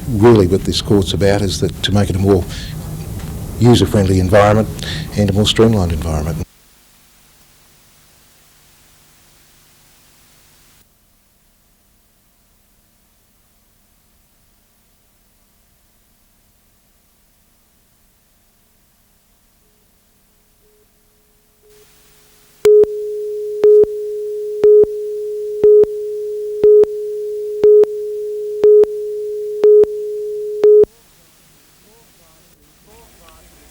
really what this court's about is that to make it a more user-friendly environment and a more streamlined environment.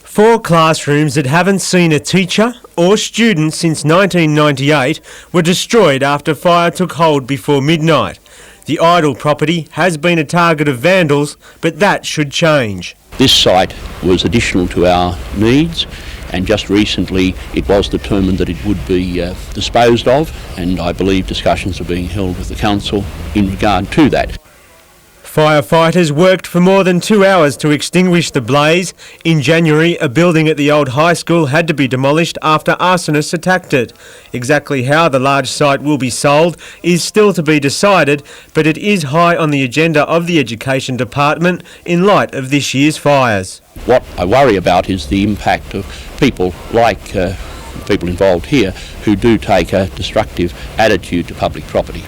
Four classrooms that haven't seen a teacher or student since 1998 were destroyed after fire took hold before midnight. The idle property has been a target of vandals, but that should change. This site was additional to our needs, and just recently it was determined that it would be disposed of, and I believe discussions are being held with the council in regard to that. Firefighters worked for more than 2 hours to extinguish the blaze. In January, a building at the old high school had to be demolished after arsonists attacked it. Exactly how the large site will be sold is still to be decided, but it is high on the agenda of the Education Department in light of this year's fires. What I worry about is the impact of people like people involved here who do take a destructive attitude to public property.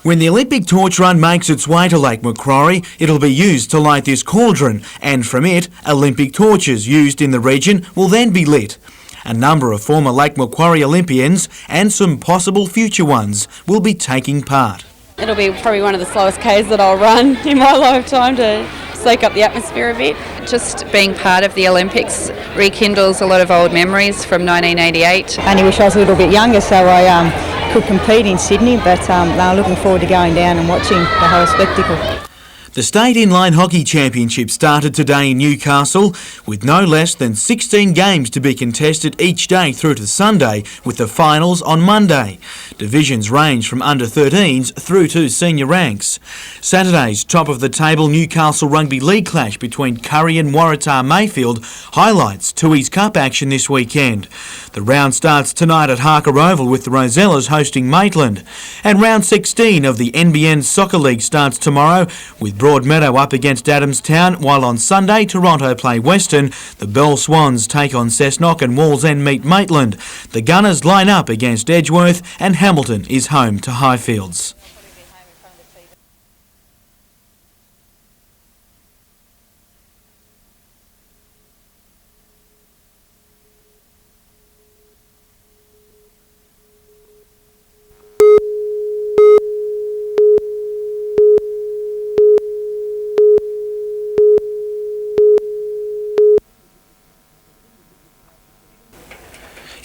When the Olympic torch run makes its way to Lake Macquarie, it'll be used to light this cauldron, and from it, Olympic torches used in the region will then be lit. A number of former Lake Macquarie Olympians and some possible future ones will be taking part. It'll be probably one of the slowest Ks that I'll run in my lifetime to soak up the atmosphere a bit. Just being part of the Olympics rekindles a lot of old memories from 1988. I only wish I was a little bit younger so I could compete in Sydney, but I'm looking forward to going down and watching the whole spectacle. The State Inline Hockey Championship started today in Newcastle with no less than 16 games to be contested each day through to Sunday, with the finals on Monday. Divisions range from under 13s through to senior ranks. Saturday's top-of-the-table Newcastle Rugby League clash between Curry and Waratah Mayfield highlights Tooheys Cup action this weekend. The round starts tonight at Harker Oval with the Rosellas hosting Maitland. And round 16 of the NBN Soccer League starts tomorrow with Broadmeadow up against Adamstown, while on Sunday Toronto play Western, the Bell Swans take on Cessnock and Wallsend meet Maitland. The Gunners line up against Edgeworth and Hamilton is home to Highfields.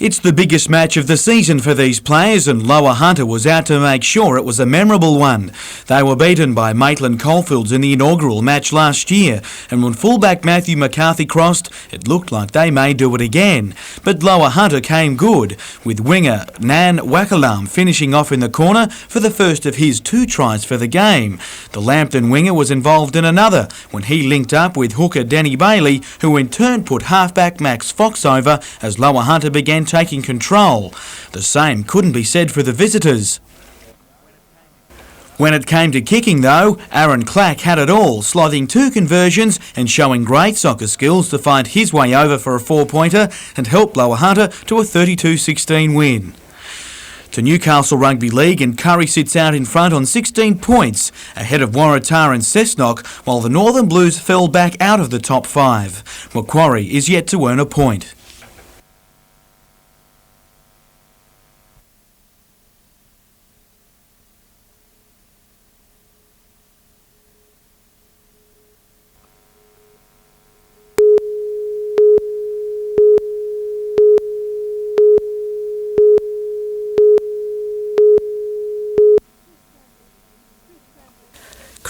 It's the biggest match of the season for these players, and Lower Hunter was out to make sure it was a memorable one. They were beaten by Maitland Coalfields in the inaugural match last year, and when fullback Matthew McCarthy crossed, it looked like they may do it again. But Lower Hunter came good, with winger Nan Wakalam finishing off in the corner for the first of his 2 tries for the game. The Lambton winger was involved in another when he linked up with hooker Danny Bailey, who in turn put halfback Max Fox over as Lower Hunter began taking control. The same couldn't be said for the visitors. When it came to kicking though, Aaron Clack had it all, slogging 2 conversions and showing great soccer skills to find his way over for a 4-pointer and help Lower Hunter to a 32-16 win. To Newcastle Rugby League, and Curry sits out in front on 16 points, ahead of Waratah and Cessnock, while the Northern Blues fell back out of the top 5. Macquarie is yet to earn a point.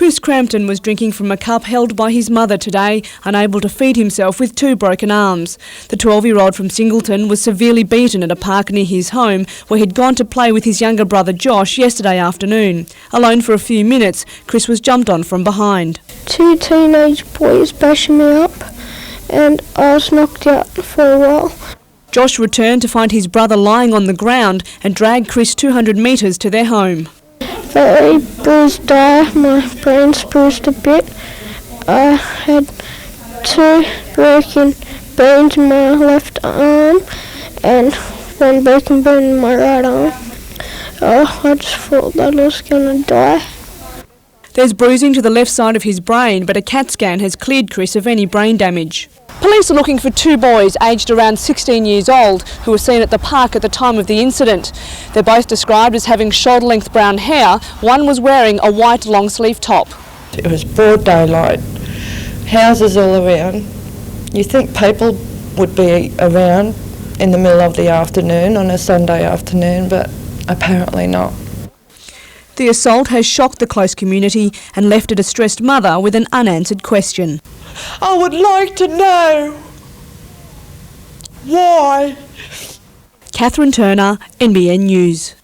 Chris Crampton was drinking from a cup held by his mother today, unable to feed himself with 2 broken arms. The 12-year-old from Singleton was severely beaten at a park near his home, where he'd gone to play with his younger brother Josh yesterday afternoon. Alone for a few minutes, Chris was jumped on from behind. 2 teenage boys bashing me up and I was knocked out for a while. Josh returned to find his brother lying on the ground and dragged Chris 200 metres to their home. Very bruised eye, my brain's bruised a bit. I had 2 broken bones in my left arm and 1 broken bone in my right arm. I just thought that I was going to die. There's bruising to the left side of his brain, but a CAT scan has cleared Chris of any brain damage. Police are looking for 2 boys aged around 16 years old who were seen at the park at the time of the incident. They're both described as having shoulder-length brown hair. One was wearing a white long-sleeve top. It was broad daylight, houses all around. You think people would be around in the middle of the afternoon on a Sunday afternoon, but apparently not. The assault has shocked the close community and left a distressed mother with an unanswered question. I would like to know why. Catherine Turner, NBN News.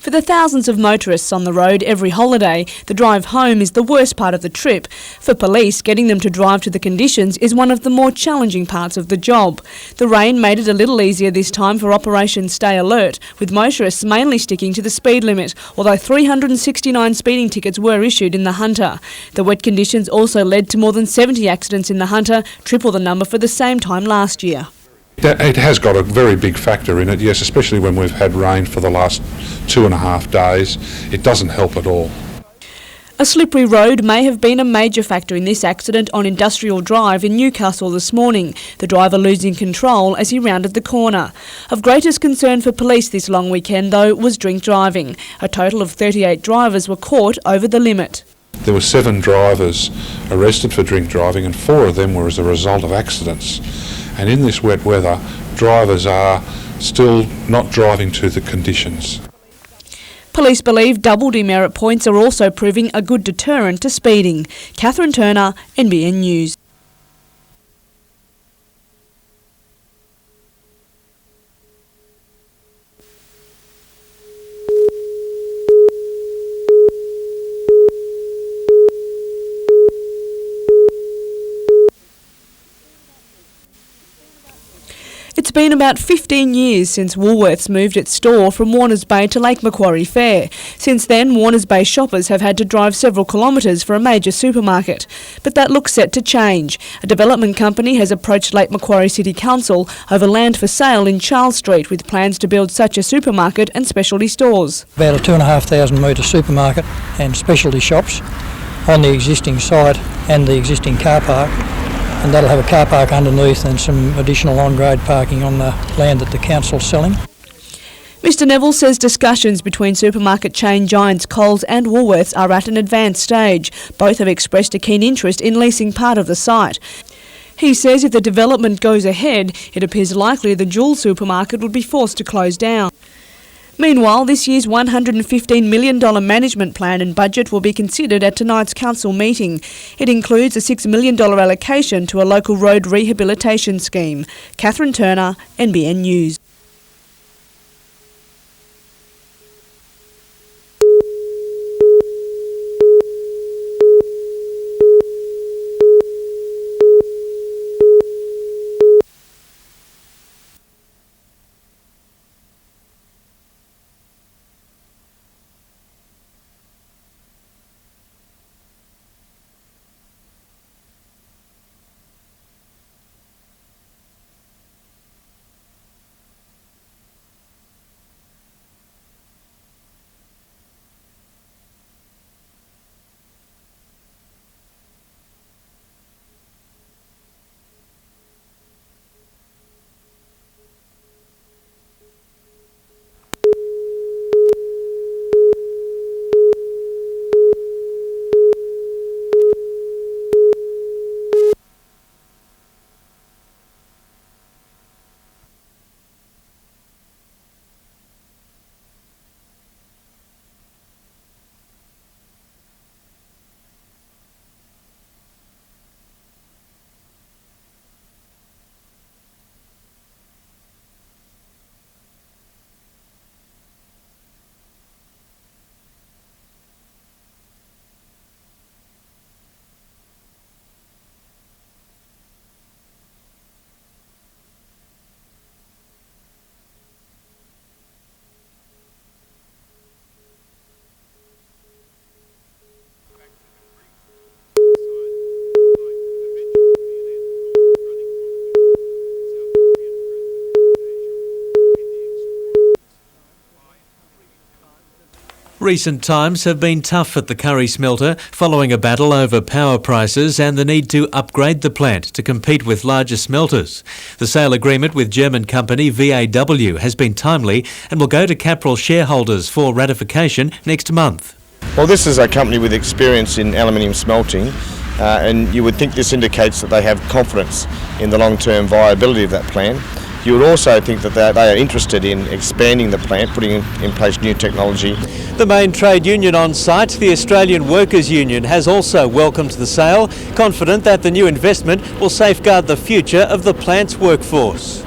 For the thousands of motorists on the road every holiday, the drive home is the worst part of the trip. For police, getting them to drive to the conditions is one of the more challenging parts of the job. The rain made it a little easier this time for Operation Stay Alert, with motorists mainly sticking to the speed limit, although 369 speeding tickets were issued in the Hunter. The wet conditions also led to more than 70 accidents in the Hunter, triple the number for the same time last year. It has got a very big factor in it, yes, especially when we've had rain for the last 2.5 days. It doesn't help at all. A slippery road may have been a major factor in this accident on Industrial Drive in Newcastle this morning, the driver losing control as he rounded the corner. Of greatest concern for police this long weekend, though, was drink driving. A total of 38 drivers were caught over the limit. There were 7 drivers arrested for drink driving, and 4 of them were as a result of accidents. And in this wet weather, drivers are still not driving to the conditions. Police believe double demerit points are also proving a good deterrent to speeding. Catherine Turner, NBN News. It's been about 15 years since Woolworths moved its store from Warners Bay to Lake Macquarie Fair. Since then, Warners Bay shoppers have had to drive several kilometres for a major supermarket. But that looks set to change. A development company has approached Lake Macquarie City Council over land for sale in Charles Street with plans to build such a supermarket and specialty stores. About a 2,500 metre supermarket and specialty shops on the existing site and the existing car park. And that'll have a car park underneath and some additional on-grade parking on the land that the council's selling. Mr Neville says discussions between supermarket chain giants Coles and Woolworths are at an advanced stage. Both have expressed a keen interest in leasing part of the site. He says if the development goes ahead, it appears likely the Jewel supermarket would be forced to close down. Meanwhile, this year's $115 million management plan and budget will be considered at tonight's council meeting. It includes a $6 million allocation to a local road rehabilitation scheme. Catherine Turner, NBN News. Recent times have been tough at the Curry smelter following a battle over power prices and the need to upgrade the plant to compete with larger smelters. The sale agreement with German company VAW has been timely and will go to Capral shareholders for ratification next month. Well, this is a company with experience in aluminium smelting, and you would think this indicates that they have confidence in the long-term viability of that plant. You would also think that they are interested in expanding the plant, putting in place new technology. The main trade union on site, the Australian Workers' Union, has also welcomed the sale, confident that the new investment will safeguard the future of the plant's workforce.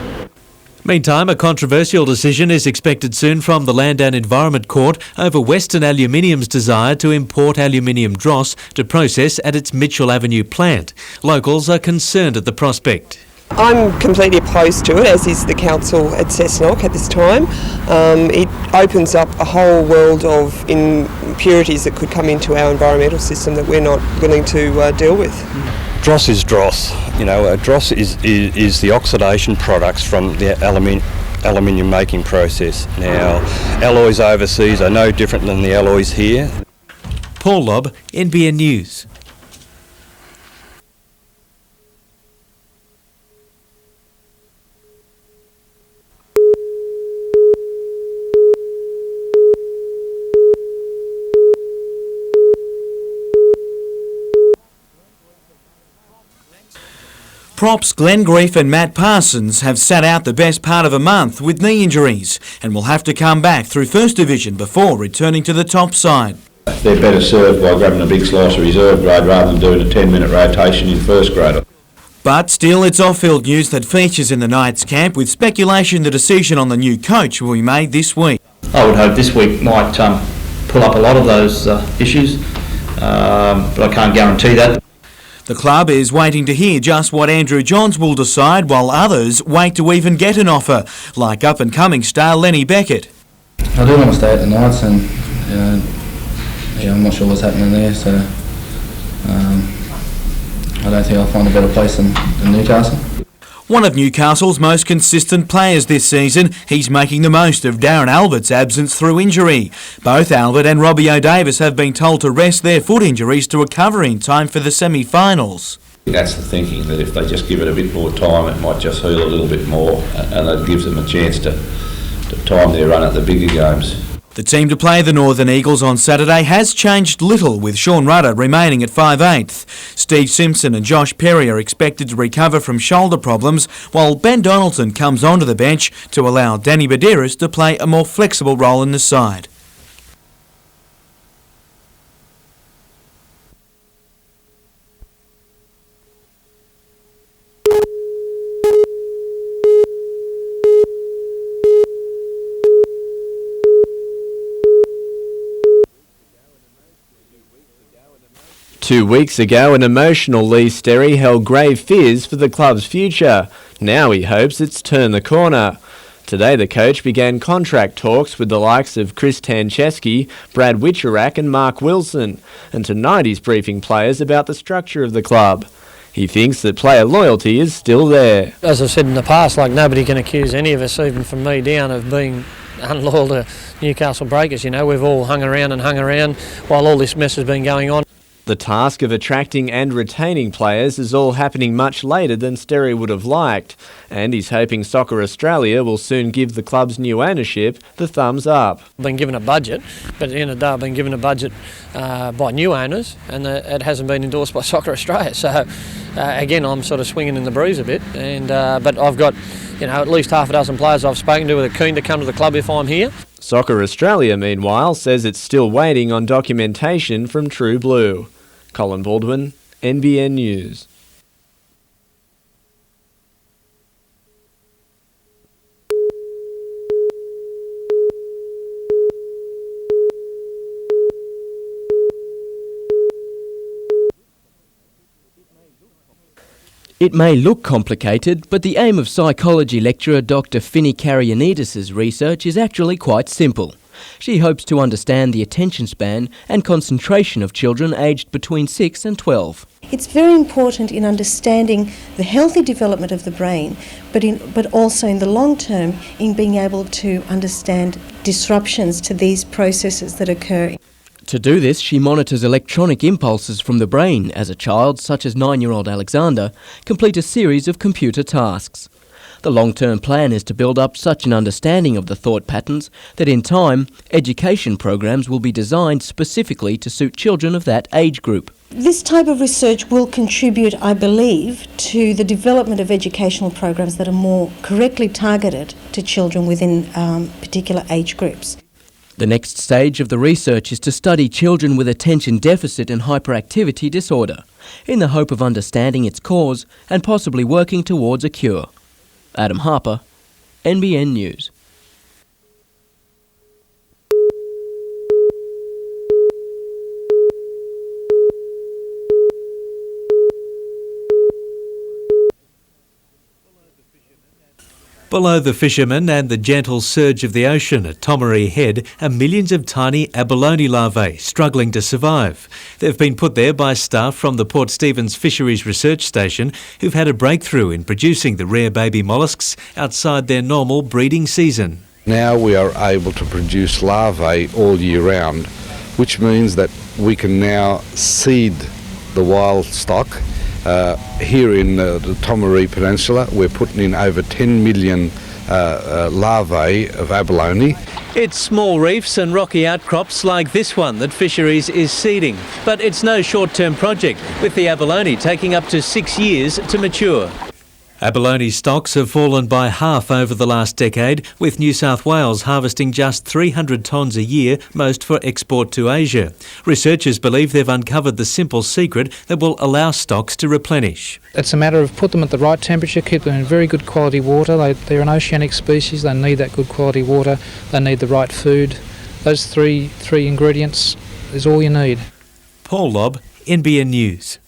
Meantime, a controversial decision is expected soon from the Land and Environment Court over Western Aluminium's desire to import aluminium dross to process at its Mitchell Avenue plant. Locals are concerned at the prospect. I'm completely opposed to it, as is the council at Cessnock at this time. It opens up a whole world of impurities that could come into our environmental system that we're not willing to deal with. Dross is dross. You know, dross is the oxidation products from the aluminium making process. Now, alloys overseas are no different than the alloys here. Paul Lobb, NBN News. Props Glenn Grief and Matt Parsons have sat out the best part of a month with knee injuries and will have to come back through First Division before returning to the top side. They're better served by grabbing a big slice of reserve grade rather than doing a 10-minute rotation in first grade. But still, it's off-field news that features in the Knights camp, with speculation the decision on the new coach will be made this week. I would hope this week might pull up a lot of those issues, but I can't guarantee that. The club is waiting to hear just what Andrew Johns will decide, while others wait to even get an offer, like up-and-coming star Lenny Beckett. I do want to stay at the Knights, and I'm not sure what's happening there, so I don't think I'll find a better place than Newcastle. One of Newcastle's most consistent players this season, he's making the most of Darren Albert's absence through injury. Both Albert and Robbie O'Davis have been told to rest their foot injuries to recover in time for the semi-finals. That's the thinking, that if they just give it a bit more time, it might just heal a little bit more, and it gives them a chance to time their run at the bigger games. The team to play the Northern Eagles on Saturday has changed little, with Sean Rudder remaining at 5/8. Steve Simpson and Josh Perry are expected to recover from shoulder problems, while Ben Donaldson comes onto the bench to allow Danny Badiris to play a more flexible role in the side. Two weeks ago, an emotional Lee Sterry held grave fears for the club's future. Now he hopes it's turned the corner. Today the coach began contract talks with the likes of Chris Tancheski, Brad Wicherak and Mark Wilson, and tonight he's briefing players about the structure of the club. He thinks that player loyalty is still there. As I've said in the past, nobody can accuse any of us, even from me down, of being unloyal to Newcastle Breakers. You know, we've all hung around while all this mess has been going on. The task of attracting and retaining players is all happening much later than Sterry would have liked, and he's hoping Soccer Australia will soon give the club's new ownership the thumbs up. I've been given a budget, but at the end of the day I've been given a budget by new owners, and it hasn't been endorsed by Soccer Australia. So again, I'm sort of swinging in the breeze a bit, and but I've got at least half a dozen players I've spoken to that are keen to come to the club if I'm here. Soccer Australia, meanwhile, says it's still waiting on documentation from True Blue. Colin Baldwin, NBN News. It may look complicated, but the aim of psychology lecturer Dr. Finny Karyanidis' research is actually quite simple. She hopes to understand the attention span and concentration of children aged between 6 and 12. It's very important in understanding the healthy development of the brain, but also in the long term in being able to understand disruptions to these processes that occur. To do this, she monitors electronic impulses from the brain as a child, such as 9-year-old Alexander, complete a series of computer tasks. The long-term plan is to build up such an understanding of the thought patterns that in time, education programs will be designed specifically to suit children of that age group. This type of research will contribute, I believe, to the development of educational programs that are more correctly targeted to children within particular age groups. The next stage of the research is to study children with attention deficit and hyperactivity disorder, in the hope of understanding its cause and possibly working towards a cure. Adam Harper, NBN News. Below the fishermen and the gentle surge of the ocean at Tomaree Head are millions of tiny abalone larvae struggling to survive. They've been put there by staff from the Port Stephens Fisheries Research Station who've had a breakthrough in producing the rare baby molluscs outside their normal breeding season. Now we are able to produce larvae all year round, which means that we can now seed the wild stock. Here in the Tomaree Peninsula, we're putting in over 10 million larvae of abalone. It's small reefs and rocky outcrops like this one that Fisheries is seeding. But it's no short-term project, with the abalone taking up to 6 years to mature. Abalone stocks have fallen by half over the last decade, with New South Wales harvesting just 300 tonnes a year, most for export to Asia. Researchers believe they've uncovered the simple secret that will allow stocks to replenish. It's a matter of put them at the right temperature, keep them in very good quality water. They're an oceanic species, they need that good quality water, they need the right food. Those three ingredients is all you need. Paul Lobb, NBN News.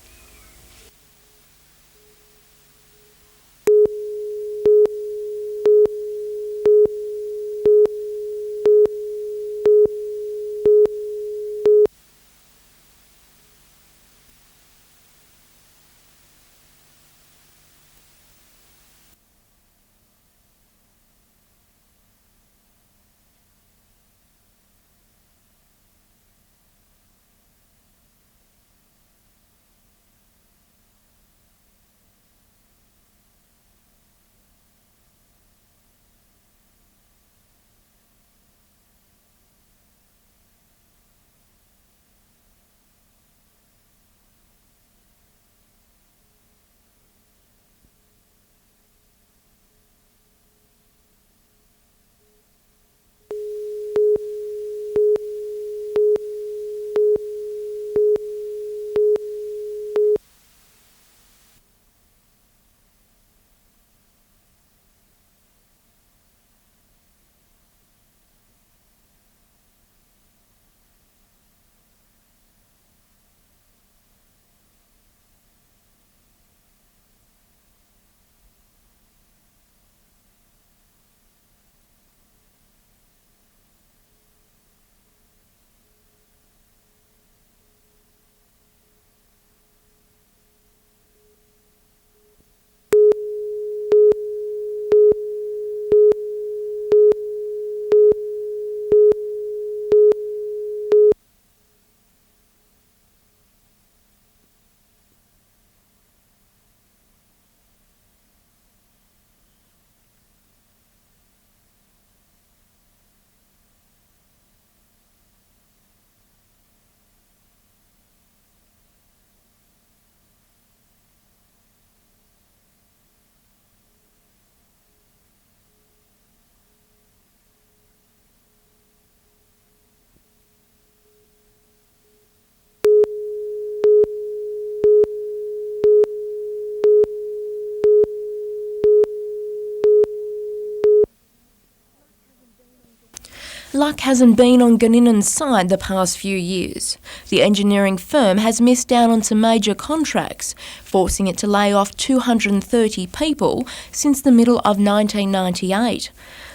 Luck hasn't been on Ganinan's side the past few years. The engineering firm has missed out on some major contracts, forcing it to lay off 230 people since the middle of 1998.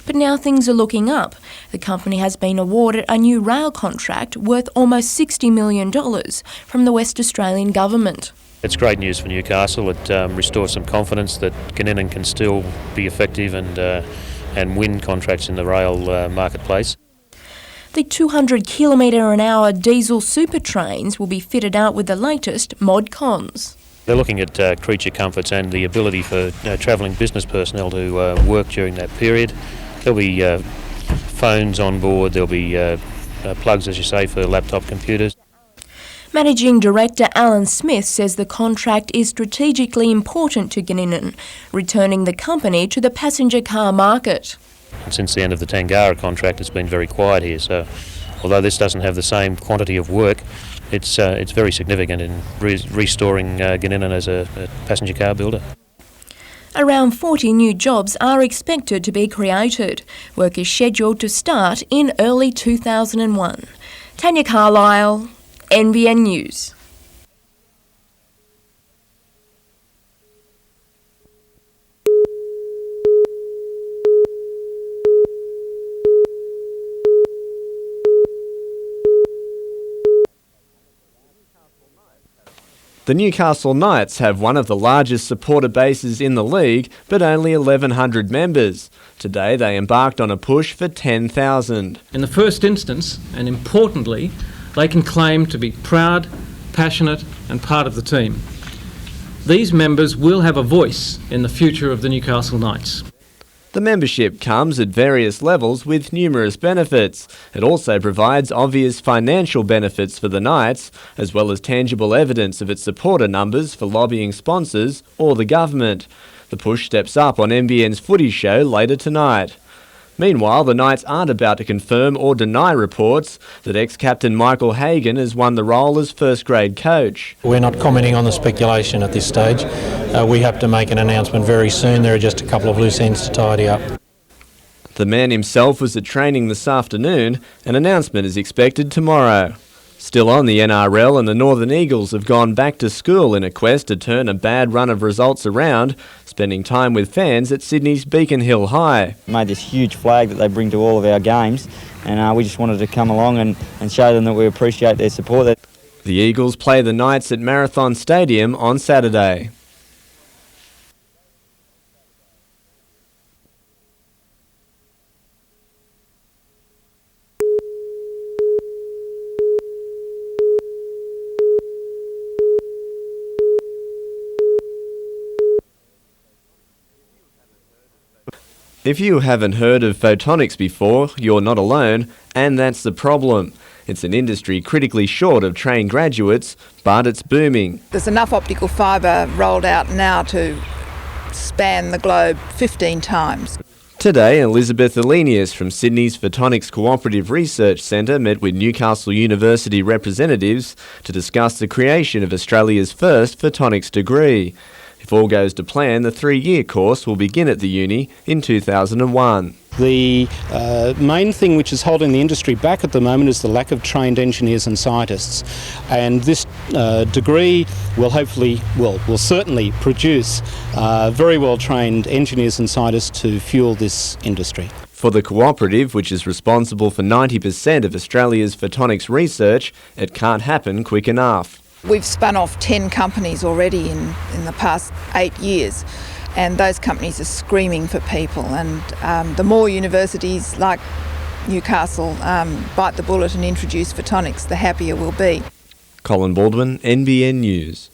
But now things are looking up. The company has been awarded a new rail contract worth almost $60 million from the West Australian government. It's great news for Newcastle. It restores some confidence that Gininan can still be effective and win contracts in the rail marketplace. The 200-kilometre-an-hour diesel super trains will be fitted out with the latest mod cons. They're looking at creature comforts and the ability for travelling business personnel to work during that period. There'll be phones on board, there'll be plugs, as you say, for laptop computers. Managing Director Alan Smith says the contract is strategically important to Gininan, returning the company to the passenger car market. Since the end of the Tangara contract, it's been very quiet here, so although this doesn't have the same quantity of work, it's very significant in restoring Gininan as a passenger car builder. Around 40 new jobs are expected to be created. Work is scheduled to start in early 2001. Tanya Carlisle, NBN News. The Newcastle Knights have one of the largest supporter bases in the league, but only 1,100 members. Today they embarked on a push for 10,000. In the first instance, and importantly, they can claim to be proud, passionate and part of the team. These members will have a voice in the future of the Newcastle Knights. The membership comes at various levels with numerous benefits. It also provides obvious financial benefits for the Knights, as well as tangible evidence of its supporter numbers for lobbying sponsors or the government. The push steps up on NBN's footy show later tonight. Meanwhile, the Knights aren't about to confirm or deny reports that ex-captain Michael Hagan has won the role as first-grade coach. We're not commenting on the speculation at this stage. We have to make an announcement very soon. There are just a couple of loose ends to tidy up. The man himself was at training this afternoon. An announcement is expected tomorrow. Still on, the NRL and the Northern Eagles have gone back to school in a quest to turn a bad run of results around, spending time with fans at Sydney's Beacon Hill High. Made this huge flag that they bring to all of our games, and we just wanted to come along and show them that we appreciate their support. The Eagles play the Knights at Marathon Stadium on Saturday. If you haven't heard of photonics before, you're not alone, and that's the problem. It's an industry critically short of trained graduates, but it's booming. There's enough optical fibre rolled out now to span the globe 15 times. Today, Elizabeth Elenius from Sydney's Photonics Cooperative Research Centre met with Newcastle University representatives to discuss the creation of Australia's first photonics degree. If all goes to plan, the 3-year course will begin at the uni in 2001. The main thing which is holding the industry back at the moment is the lack of trained engineers and scientists. And this degree will certainly produce very well trained engineers and scientists to fuel this industry. For the cooperative, which is responsible for 90% of Australia's photonics research, it can't happen quick enough. We've spun off 10 companies already in the past 8 years, and those companies are screaming for people, and the more universities like Newcastle bite the bullet and introduce photonics, the happier we'll be. Colin Baldwin, NBN News.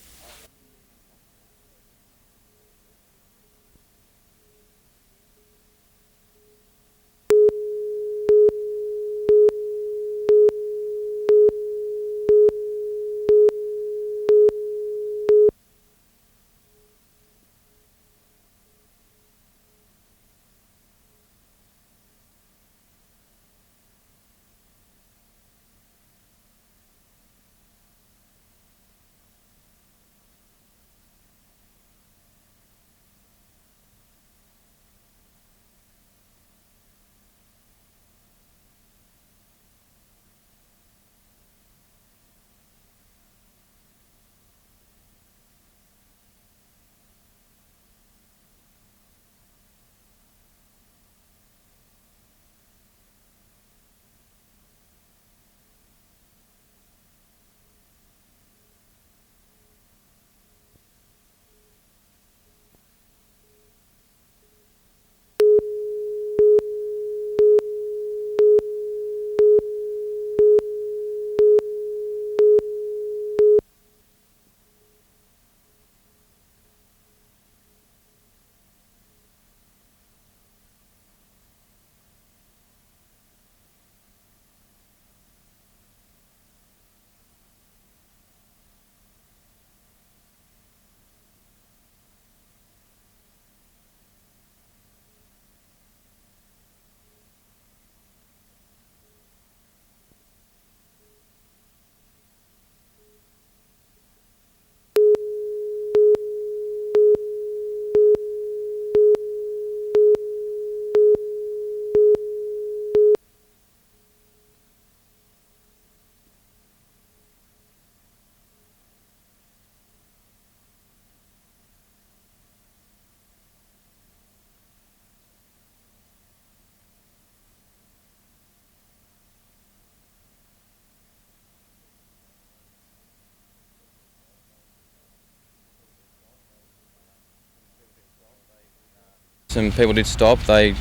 some people did stop. They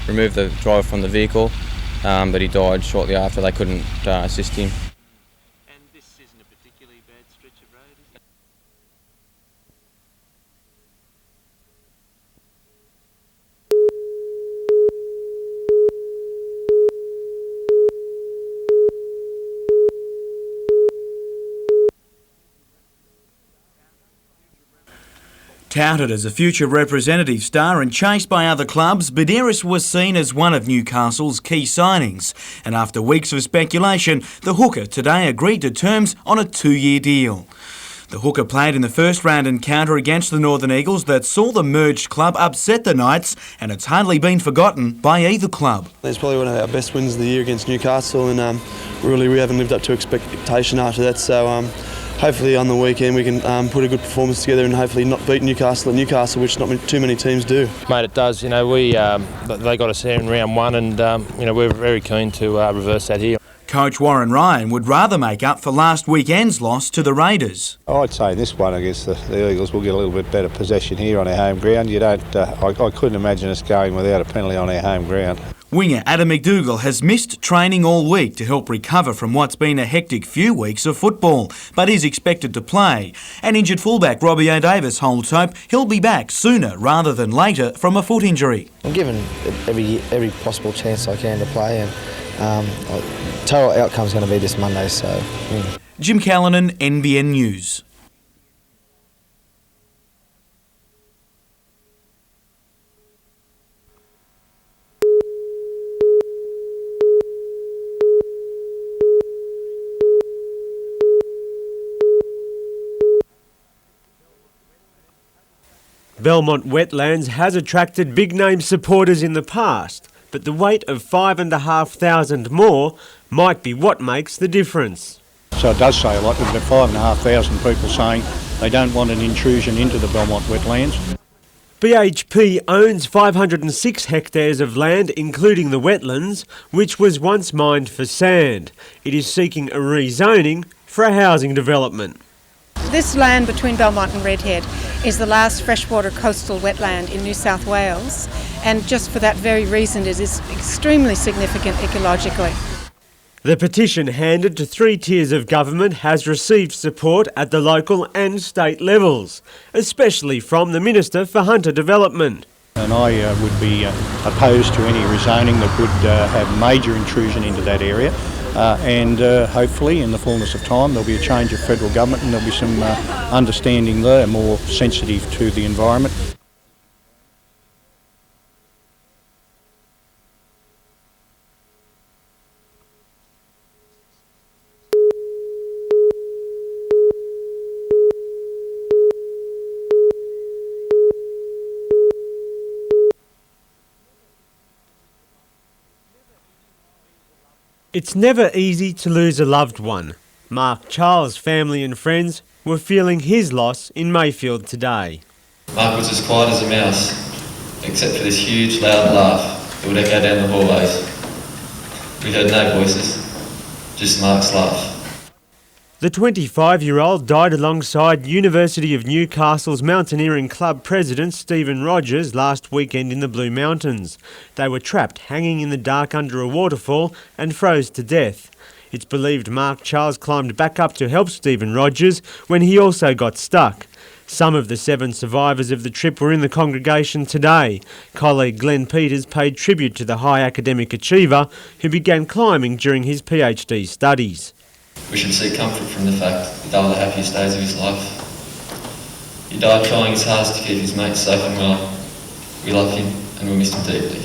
removed the driver from the vehicle, but he died shortly after. They couldn't assist him. And this isn't a particularly bad stretch of road, is it? Touted as a future representative star and chased by other clubs, Badiris was seen as one of Newcastle's key signings. And after weeks of speculation, the hooker today agreed to terms on a 2-year deal. The hooker played in the first round encounter against the Northern Eagles that saw the merged club upset the Knights, and it's hardly been forgotten by either club. It's probably one of our best wins of the year against Newcastle, and really we haven't lived up to expectation after that, so hopefully on the weekend we can put a good performance together and hopefully not beat Newcastle at Newcastle, which not too many teams do. Mate, it does. You know, they got us here in round one, and we're very keen to reverse that here. Coach Warren Ryan would rather make up for last weekend's loss to the Raiders. I'd say in this one against the Eagles we'll get a little bit better possession here on our home ground. I couldn't imagine us going without a penalty on our home ground. Winger Adam McDougall has missed training all week to help recover from what's been a hectic few weeks of football, but is expected to play. And injured fullback Robbie O'Davis holds hope he'll be back sooner rather than later from a foot injury. I'm given every possible chance I can to play, and total outcome's going to be this Monday. So, Jim Callanan, NBN News. Belmont Wetlands has attracted big-name supporters in the past, but the weight of 5,500 more might be what makes the difference. So it does say a lot. We've got 5,500 people saying they don't want an intrusion into the Belmont Wetlands. BHP owns 506 hectares of land, including the wetlands, which was once mined for sand. It is seeking a rezoning for a housing development. This land between Belmont and Redhead is the last freshwater coastal wetland in New South Wales, and just for that very reason it is extremely significant ecologically. The petition, handed to 3 tiers of government, has received support at the local and state levels, especially from the Minister for Hunter Development. And I would be opposed to any rezoning that would have major intrusion into that area. And hopefully in the fullness of time there'll be a change of federal government and there'll be some understanding there, more sensitive to the environment. It's never easy to lose a loved one. Mark Charles' family and friends were feeling his loss in Mayfield today. Mark was as quiet as a mouse, except for this huge loud laugh that would echo down the hallways. We heard no voices, just Mark's laugh. The 25-year-old died alongside University of Newcastle's Mountaineering Club president Stephen Rogers last weekend in the Blue Mountains. They were trapped hanging in the dark under a waterfall and froze to death. It's believed Mark Charles climbed back up to help Stephen Rogers when he also got stuck. Some of the 7 survivors of the trip were in the congregation today. Colleague Glenn Peters paid tribute to the high academic achiever who began climbing during his PhD studies. We should seek comfort from the fact that they were the happiest days of his life. He died trying his hardest to keep his mates safe and well. We love him and we miss him deeply.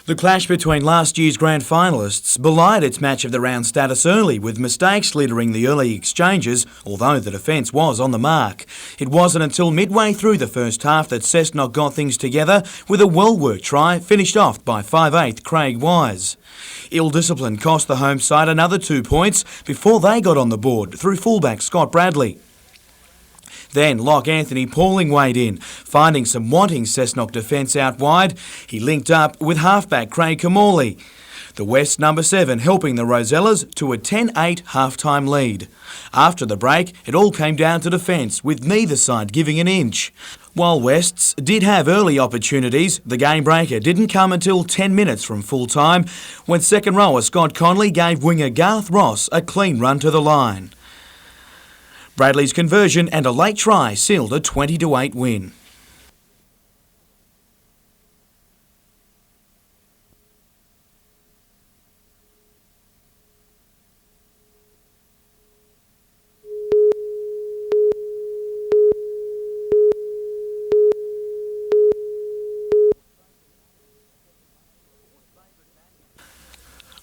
The clash between last year's grand finalists belied its match of the round status early, with mistakes littering the early exchanges, although the defence was on the mark. It wasn't until midway through the first half that Cessnock got things together with a well-worked try finished off by 5'8" Craig Wise. Ill discipline cost the home side another 2 points before they got on the board through fullback Scott Bradley. Then lock Anthony Pauling weighed in, finding some wanting Cessnock defence out wide. He linked up with halfback Craig Kamali. The West number 7 helping the Rosellas to a 10-8 half-time lead. After the break, it all came down to defence, with neither side giving an inch. While Wests did have early opportunities, the game breaker didn't come until 10 minutes from full time, when second rower Scott Conley gave winger Garth Ross a clean run to the line. Bradley's conversion and a late try sealed a 20-8 win.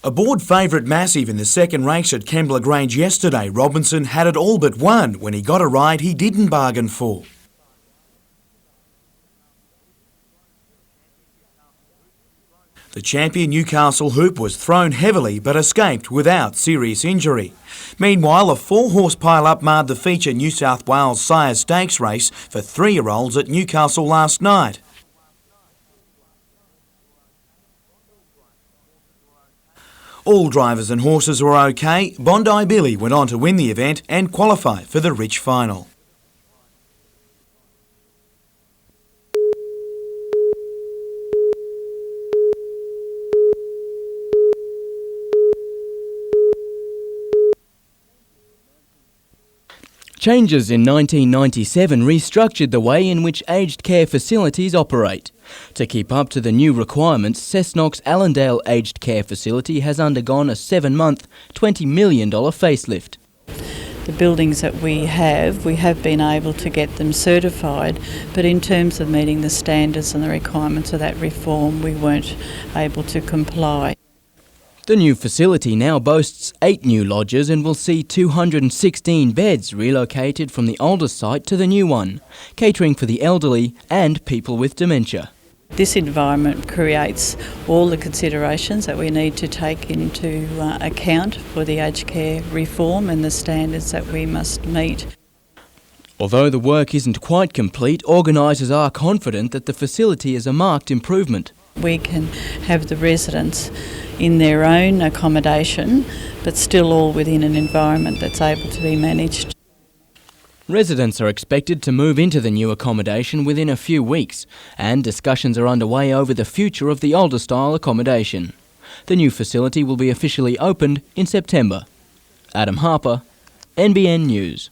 Aboard favourite Massive in the second race at Kembla Grange yesterday, Robinson had it all but won when he got a ride he didn't bargain for. The champion Newcastle Hoop was thrown heavily but escaped without serious injury. Meanwhile, a 4-horse pile-up marred the feature New South Wales Sire Stakes race for 3-year-olds at Newcastle last night. All drivers and horses were okay. Bondi Billy went on to win the event and qualify for the Rich Final. Changes in 1997 restructured the way in which aged care facilities operate. To keep up to the new requirements, Cessnock's Allendale Aged Care Facility has undergone a 7-month, $20 million facelift. The buildings that we have been able to get them certified, but in terms of meeting the standards and the requirements of that reform, we weren't able to comply. The new facility now boasts 8 new lodges and will see 216 beds relocated from the older site to the new one, catering for the elderly and people with dementia. This environment creates all the considerations that we need to take into account for the aged care reform and the standards that we must meet. Although the work isn't quite complete, organisers are confident that the facility is a marked improvement. We can have the residents in their own accommodation, but still all within an environment that's able to be managed. Residents are expected to move into the new accommodation within a few weeks, and discussions are underway over the future of the older style accommodation. The new facility will be officially opened in September. Adam Harper, NBN News.